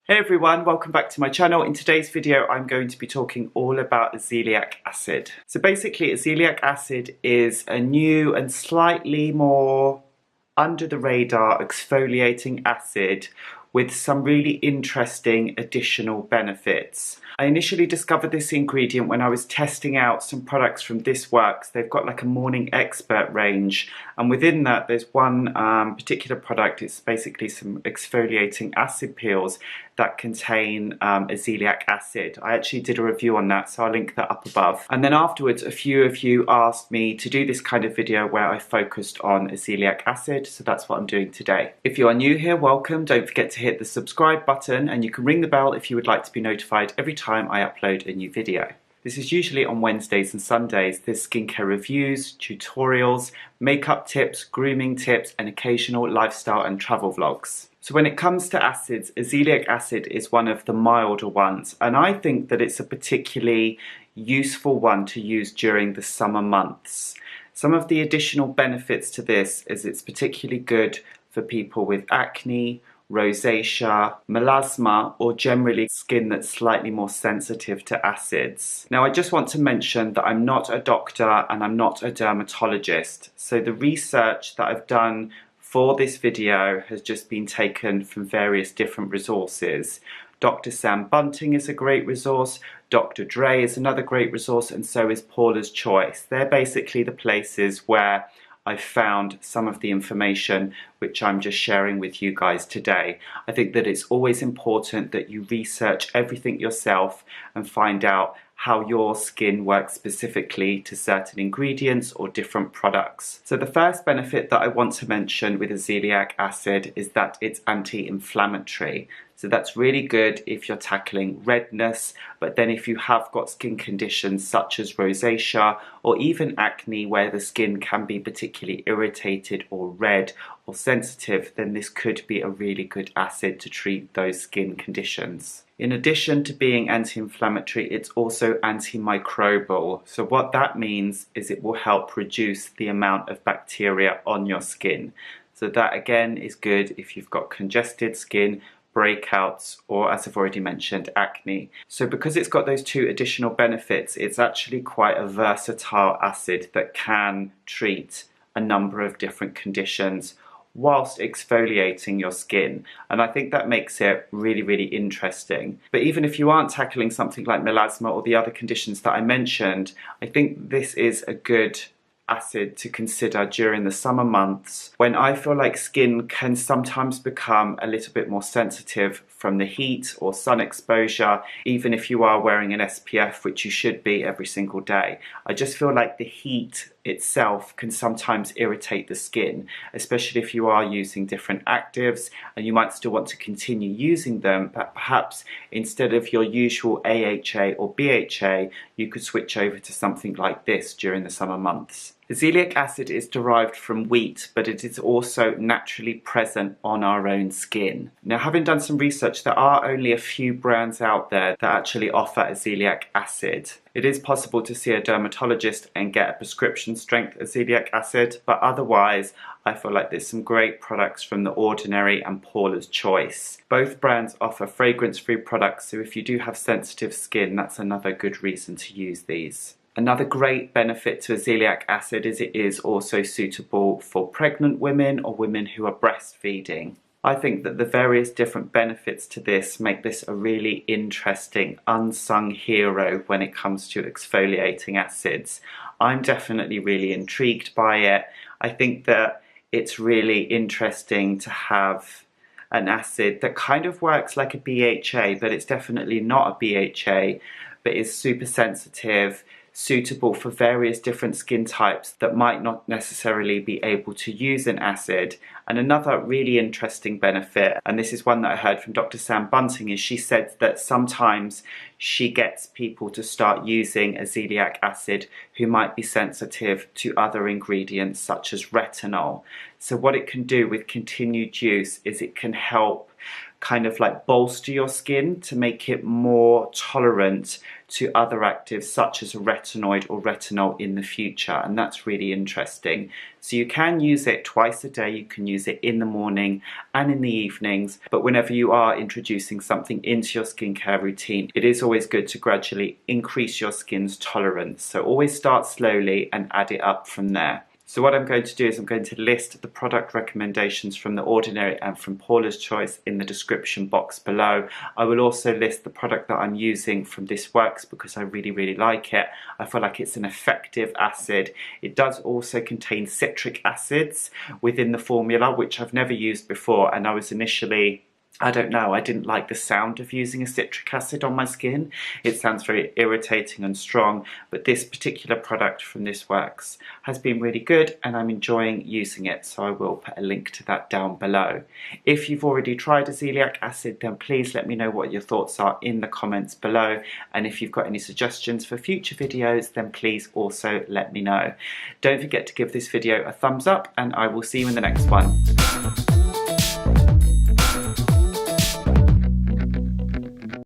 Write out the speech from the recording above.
Hey everyone, welcome back to my channel. In today's video I'm going to be talking all about azelaic acid. So basically azelaic acid is a new and slightly more under the radar exfoliating acid with some really interesting additional benefits. I initially discovered this ingredient when I was testing out some products from This Works. They've got like a morning expert range, and within that there's one particular product. It's basically some exfoliating acid peels that contain azelaic acid. I actually did a review on that, so I'll link that up above. And then afterwards a few of you asked me to do this kind of video where I focused on azelaic acid, so that's what I'm doing today. If you are new here, welcome. Don't forget to hit the subscribe button, and you can ring the bell if you would like to be notified every time I upload a new video. This is usually on Wednesdays and Sundays. There's skincare reviews, tutorials, makeup tips, grooming tips, and occasional lifestyle and travel vlogs. So when it comes to acids, azelaic acid is one of the milder ones, and I think that it's a particularly useful one to use during the summer months. Some of the additional benefits to this is it's particularly good for people with acne, rosacea, melasma, or generally skin that's slightly more sensitive to acids. Now I just want to mention that I'm not a doctor and I'm not a dermatologist, so the research that I've done for this video has just been taken from various different resources. Dr. Sam Bunting is a great resource, Dr. Dre is another great resource, and so is Paula's Choice. They're basically the places where I've found some of the information which I'm just sharing with you guys today. I think that it's always important that you research everything yourself and find out how your skin works specifically to certain ingredients or different products. So the first benefit that I want to mention with azelaic acid is that it's anti-inflammatory. So that's really good if you're tackling redness, but then if you have got skin conditions such as rosacea or even acne where the skin can be particularly irritated or red or sensitive, then this could be a really good acid to treat those skin conditions. In addition to being anti-inflammatory, it's also antimicrobial. So what that means is it will help reduce the amount of bacteria on your skin. So that again is good if you've got congested skin, breakouts, or as I've already mentioned, acne. So because it's got those two additional benefits, it's actually quite a versatile acid that can treat a number of different conditions whilst exfoliating your skin, and I think that makes it really interesting. But even if you aren't tackling something like melasma or the other conditions that I mentioned, I think this is a good acid to consider during the summer months when I feel like skin can sometimes become a little bit more sensitive from the heat or sun exposure, even if you are wearing an SPF, which you should be every single day. I just feel like the heat itself can sometimes irritate the skin, especially if you are using different actives and you might still want to continue using them, but perhaps instead of your usual AHA or BHA, you could switch over to something like this during the summer months. Azelaic acid is derived from wheat, but it is also naturally present on our own skin. Now, having done some research, there are only a few brands out there that actually offer azelaic acid. It is possible to see a dermatologist and get a prescription strength azelaic acid, but otherwise I feel like there's some great products from The Ordinary and Paula's Choice. Both brands offer fragrance-free products, so if you do have sensitive skin, that's another good reason to use these. Another great benefit to azelaic acid is it is also suitable for pregnant women or women who are breastfeeding. I think that the various different benefits to this make this a really interesting unsung hero when it comes to exfoliating acids. I'm definitely really intrigued by it. I think that it's really interesting to have an acid that kind of works like a BHA, but it's definitely not a BHA, but is super sensitive, suitable for various different skin types that might not necessarily be able to use an acid. And another really interesting benefit, and this is one that I heard from Dr. Sam Bunting, is she said that sometimes she gets people to start using azelaic acid who might be sensitive to other ingredients such as retinol. So what it can do with continued use is it can help kind of like bolster your skin to make it more tolerant to other actives such as a retinoid or retinol in the future, and that's really interesting. So you can use it twice a day, you can use it in the morning and in the evenings, but whenever you are introducing something into your skincare routine, it is always good to gradually increase your skin's tolerance. So always start slowly and add it up from there. So what I'm going to do is I'm going to list the product recommendations from The Ordinary and from Paula's Choice in the description box below. I will also list the product that I'm using from This Works because I really like it. I feel like it's an effective acid. It does also contain citric acids within the formula, which I've never used before, and I was initially, I don't know, I didn't like the sound of using a citric acid on my skin. It sounds very irritating and strong, but this particular product from This Works has been really good and I'm enjoying using it, so I will put a link to that down below. If you've already tried Azelaic acid, then please let me know what your thoughts are in the comments below, and if you've got any suggestions for future videos, then please also let me know. Don't forget to give this video a thumbs up and I will see you in the next one.